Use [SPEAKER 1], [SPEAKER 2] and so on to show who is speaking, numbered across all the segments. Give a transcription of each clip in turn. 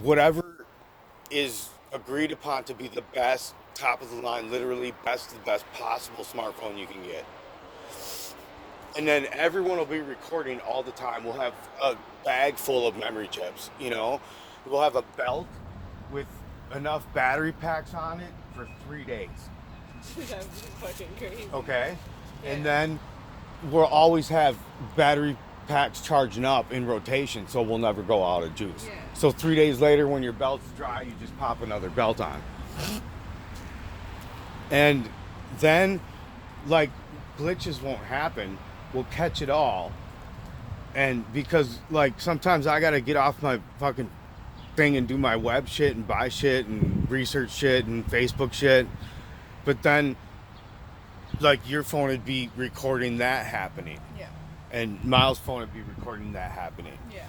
[SPEAKER 1] whatever is agreed upon to be the best, top of the line, literally best, the best possible smartphone you can get. And then everyone will be recording all the time. We'll have a bag full of memory chips, you know. We'll have a belt with enough battery packs on it for 3 days.
[SPEAKER 2] That's fucking crazy.
[SPEAKER 1] Okay? Yeah. And then we'll always have battery packs charging up in rotation, so we'll never go out of juice. Yeah. So 3 days later, when your belt's dry, you just pop another belt on. And then, like, glitches won't happen. We'll catch it all. And because, like, sometimes I gotta get off my fucking thing and do my web shit and buy shit and research shit and Facebook shit. But then, like, your phone would be recording that happening.
[SPEAKER 2] Yeah.
[SPEAKER 1] And Miles' phone would be recording that happening.
[SPEAKER 2] Yeah.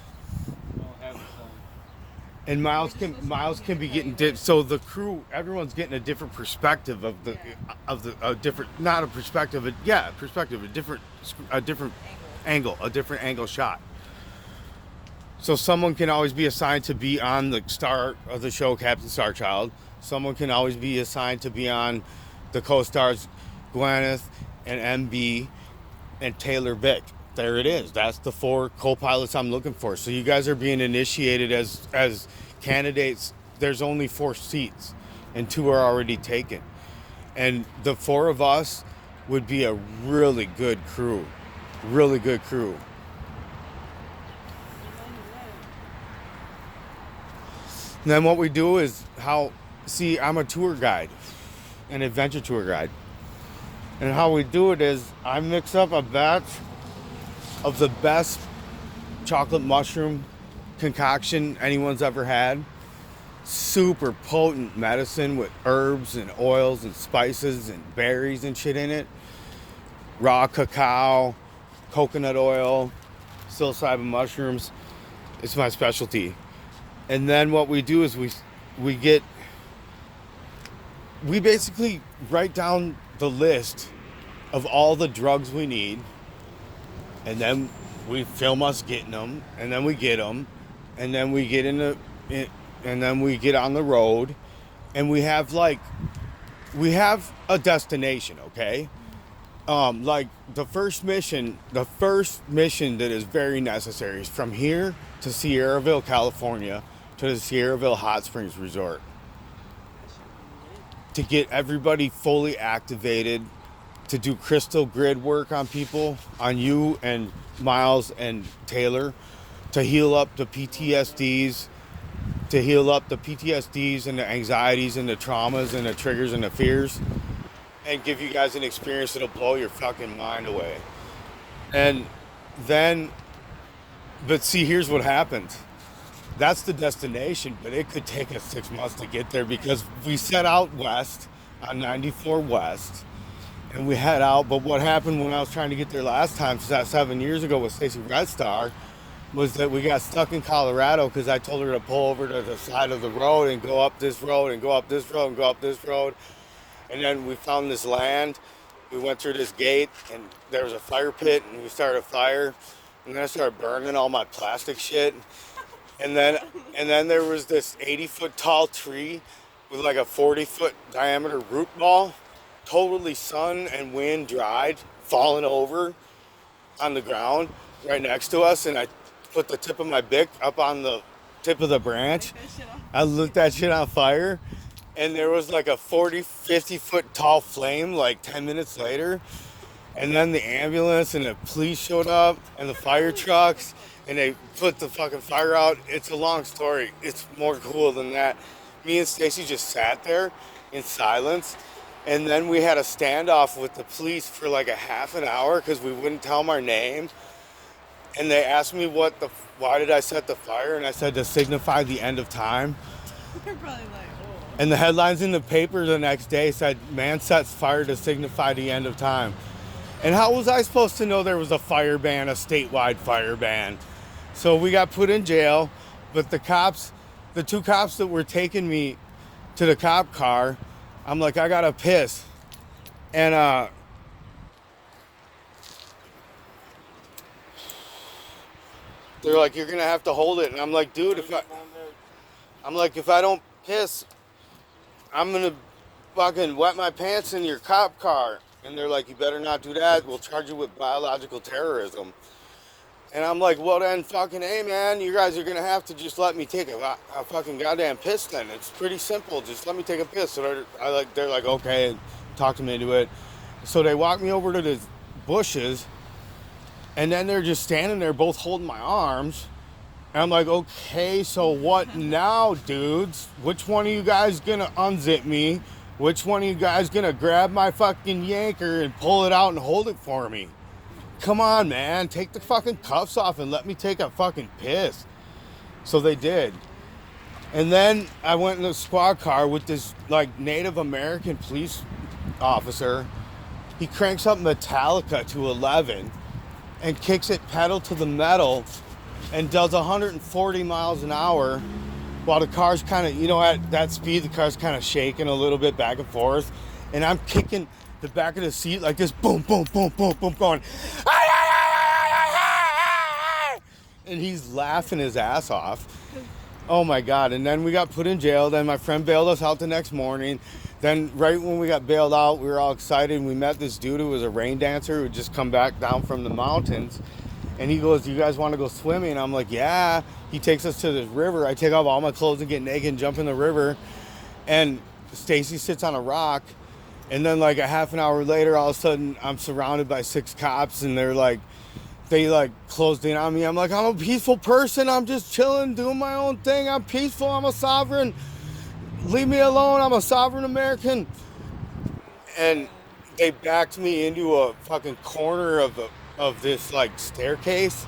[SPEAKER 1] And Miles can be getting so the crew, everyone's getting a different perspective of the a different, not a perspective, a different angle shot. So someone can always be assigned to be on the star of the show, Captain Starchild. Someone can always be assigned to be on the co-stars, Gwyneth and MB and Taylor Vick. There it is. That's the 4 co-pilots I'm looking for. So you guys are being initiated as candidates. There's only 4 seats and 2 are already taken. And the 4 of us would be a really good crew. Really good crew. And then what we do is I'm a tour guide, an adventure tour guide. And how we do it is I mix up a batch of the best chocolate mushroom concoction anyone's ever had. Super potent medicine with herbs and oils and spices and berries and shit in it. Raw cacao, coconut oil, psilocybin mushrooms. It's my specialty. And then what we do is we basically write down the list of all the drugs we need, and then we film us getting them, and then we get them, and then we get and then we get on the road, and we have a destination, okay? Like the first mission that is very necessary is from here to Sierraville, California, to the Sierraville Hot Springs Resort, to get everybody fully activated, to do crystal grid work on people, on you and Miles and Taylor, to heal up the PTSDs, and the anxieties and the traumas and the triggers and the fears, and give you guys an experience that'll blow your fucking mind away. And then, but see, here's what happens. That's the destination, but it could take us 6 months to get there because we set out west on 94 West and we head out. But what happened when I was trying to get there last time, 7 years ago with Stacy Red Star, was that we got stuck in Colorado because I told her to pull over to the side of the road and go up this road and go up this road and go up this road. And then we found this land. We went through this gate and there was a fire pit and we started a fire. And then I started burning all my plastic shit. And then there was this 80-foot tall tree with like a 40-foot diameter root ball, totally sun and wind dried, falling over on the ground right next to us. And I put the tip of my Bic up on the tip of the branch. I lit that shit on fire. And there was like a 50-foot tall flame like 10 minutes later. And then the ambulance and the police showed up and the fire trucks. And they put the fucking fire out. It's a long story. It's more cool than that. Me and Stacy just sat there in silence. And then we had a standoff with the police for like a half an hour because we wouldn't tell them our name. And they asked me why did I set the fire? And I said to signify the end of time.
[SPEAKER 2] They're probably like, oh.
[SPEAKER 1] And the headlines in the paper the next day said, man sets fire to signify the end of time. And how was I supposed to know there was a fire ban, a statewide fire ban? So we got put in jail, but the 2 cops that were taking me to the cop car, I'm like, I gotta piss. And they're like, you're gonna have to hold it. And I'm like, dude, I'm like, if I don't piss, I'm gonna fucking wet my pants in your cop car. And they're like, you better not do that. We'll charge you with biological terrorism. And I'm like, well then, fucking, hey man, you guys are gonna have to just let me take a fucking goddamn piss then. It's pretty simple. Just let me take a piss. So they're like, okay, and talk them into it. So they walk me over to the bushes, and then they're just standing there, both holding my arms. And I'm like, okay, so what now, dudes? Which one of you guys gonna unzip me? Which one of you guys gonna grab my fucking yanker and pull it out and hold it for me? Come on, man, take the fucking cuffs off and let me take a fucking piss. So they did. And then I went in the squad car with this like Native American police officer. He cranks up Metallica to 11 and kicks it pedal to the metal and does 140 miles an hour while the car's kind of, you know, at that speed, the car's kind of shaking a little bit back and forth. And I'm kicking the back of the seat like this, boom, boom, boom, boom, boom, going, and he's laughing his ass off. Oh my God. And then we got put in jail. Then my friend bailed us out the next morning. Then right when we got bailed out, we were all excited. And we met this dude who was a rain dancer who had just come back down from the mountains. And he goes, you guys want to go swimming? And I'm like, yeah. He takes us to this river. I take off all my clothes and get naked and jump in the river. And Stacy sits on a rock. And then like a half an hour later, all of a sudden I'm surrounded by 6 cops, and they closed in on me. I'm like, I'm a peaceful person. I'm just chilling, doing my own thing. I'm peaceful. I'm a sovereign. Leave me alone. I'm a sovereign American. And they backed me into a fucking corner of this like staircase,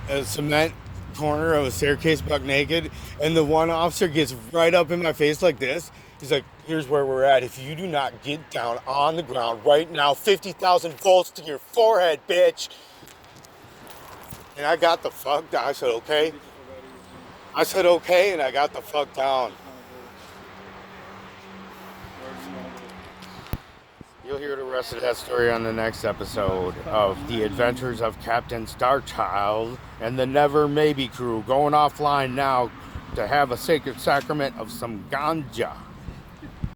[SPEAKER 1] a cement corner of a staircase, buck naked. And the one officer gets right up in my face like this. He's like, here's where we're at. If you do not get down on the ground right now, 50,000 volts to your forehead, bitch. And I got the fuck down. I said, okay. I said, okay, and I got the fuck down. You'll hear the rest of that story on the next episode of The Adventures of Captain Starchild and the Never Maybe crew, going offline now to have a sacred sacrament of some ganja.